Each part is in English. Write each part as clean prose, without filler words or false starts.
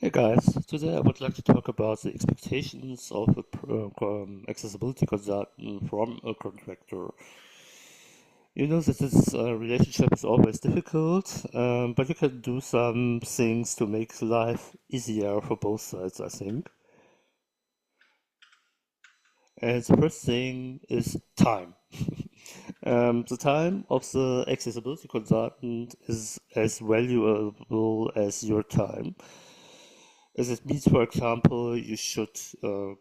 Hey guys, today I would like to talk about the expectations of a accessibility consultant from a contractor. You know that this relationship is always difficult, but you can do some things to make life easier for both sides, I think. And the first thing is time. The time of the accessibility consultant is as valuable as your time. As it means, for example, you should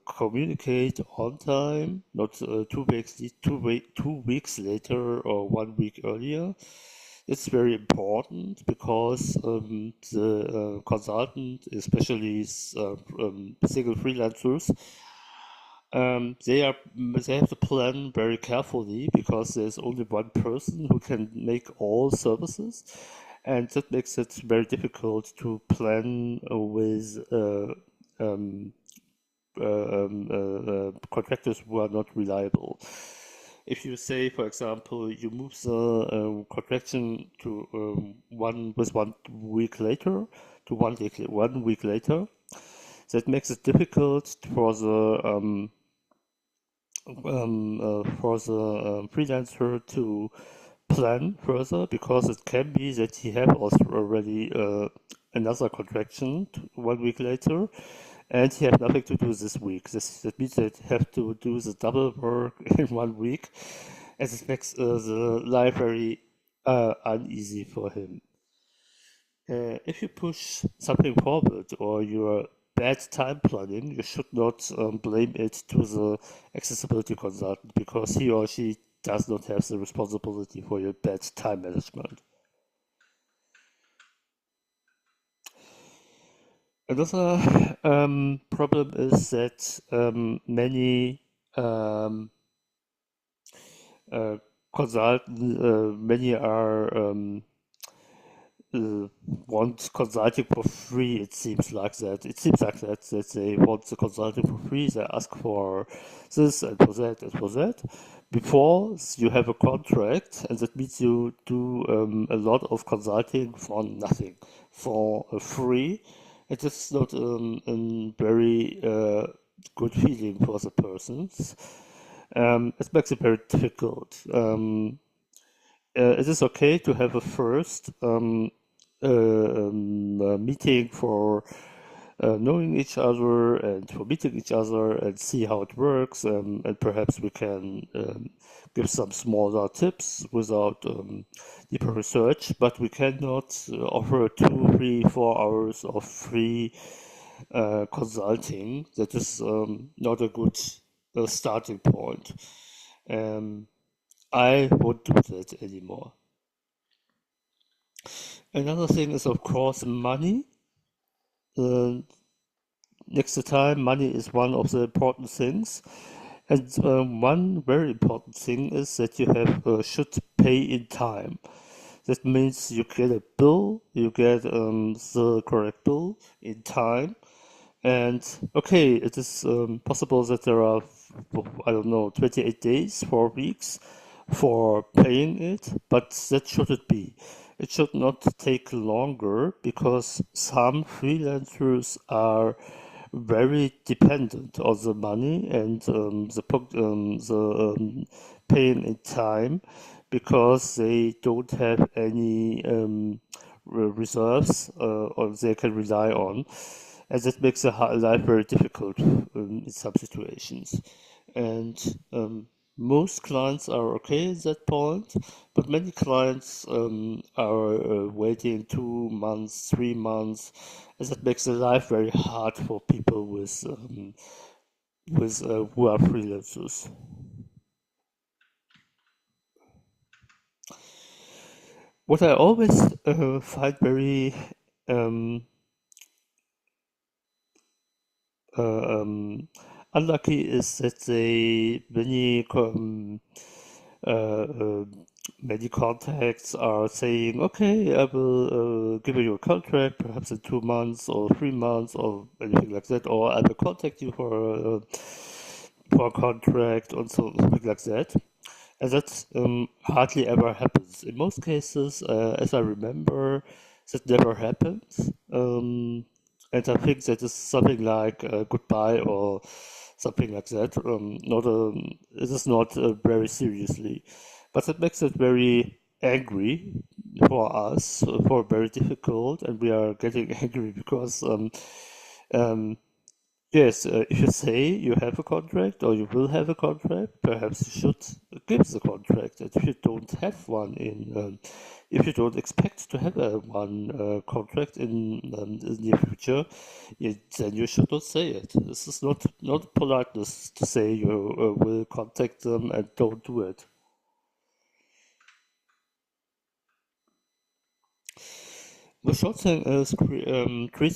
communicate on time, not 2 weeks, 2 weeks later or 1 week earlier. It's very important because the consultant, especially single freelancers, they have to plan very carefully because there's only one person who can make all services, and that makes it very difficult to plan with um, contractors who are not reliable. If you say, for example, you move the contraction to 1 week later, to 1 week later, that makes it difficult for the freelancer to plan further because it can be that he have also already another contraction 1 week later and he have nothing to do this week. That means that he have to do the double work in 1 week, and this makes the life very uneasy for him. If you push something forward or you're bad time planning, you should not blame it to the accessibility consultant because he or she does not have the responsibility for your bad time management. Another problem is that many um, uh, many are uh, want consulting for free. It seems like that. It seems like that they want the consulting for free. They ask for this and for that and for that. Before you have a contract, and that means you do a lot of consulting for nothing, for free. It is not a very good feeling for the persons. It makes it very difficult. It is okay to have a first meeting for knowing each other and for meeting each other and see how it works. And perhaps we can give some smaller tips without deeper research, but we cannot offer 2, 3, 4 hours of free consulting. That is not a good starting point. Um, I won't do that anymore. Another thing is, of course, money. Uh, Next to time, money is one of the important things. And one very important thing is that you have should pay in time. That means you get a bill, you get the correct bill in time. And okay, it is possible that there are, I don't know, 28 days, 4 weeks for paying it, but that shouldn't be. It should not take longer because some freelancers are very dependent on the money and the paying in time because they don't have any reserves or they can rely on, and that makes the life very difficult in some situations. And most clients are okay at that point, but many clients are waiting 2 months, 3 months, and that makes the life very hard for people with who are freelancers. What I always find very um, uh, um, unlucky is that uh, uh, many contacts are saying, okay, I will give you a contract, perhaps in 2 months or 3 months or anything like that, or I will contact you for a contract or something like that. And that hardly ever happens. In most cases, as I remember, that never happens. And I think that is something like goodbye or something like that. Not it is not very seriously, but it makes it very angry for us, for very difficult, and we are getting angry because um, yes, if you say you have a contract or you will have a contract, perhaps you should give the contract. And if you don't have one if you don't expect to have one contract in the near future, then you should not say it. This is not politeness to say you will contact them and don't do it. The short thing is treat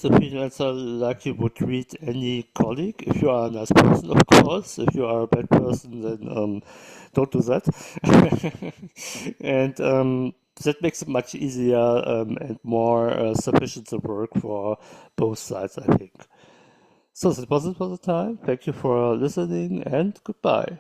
the freelancer like you would treat any colleague. If you are a nice person, of course. If you are a bad person, then don't do that. And that makes it much easier and more sufficient to work for both sides, I think. So that was it for the time. Thank you for listening and goodbye.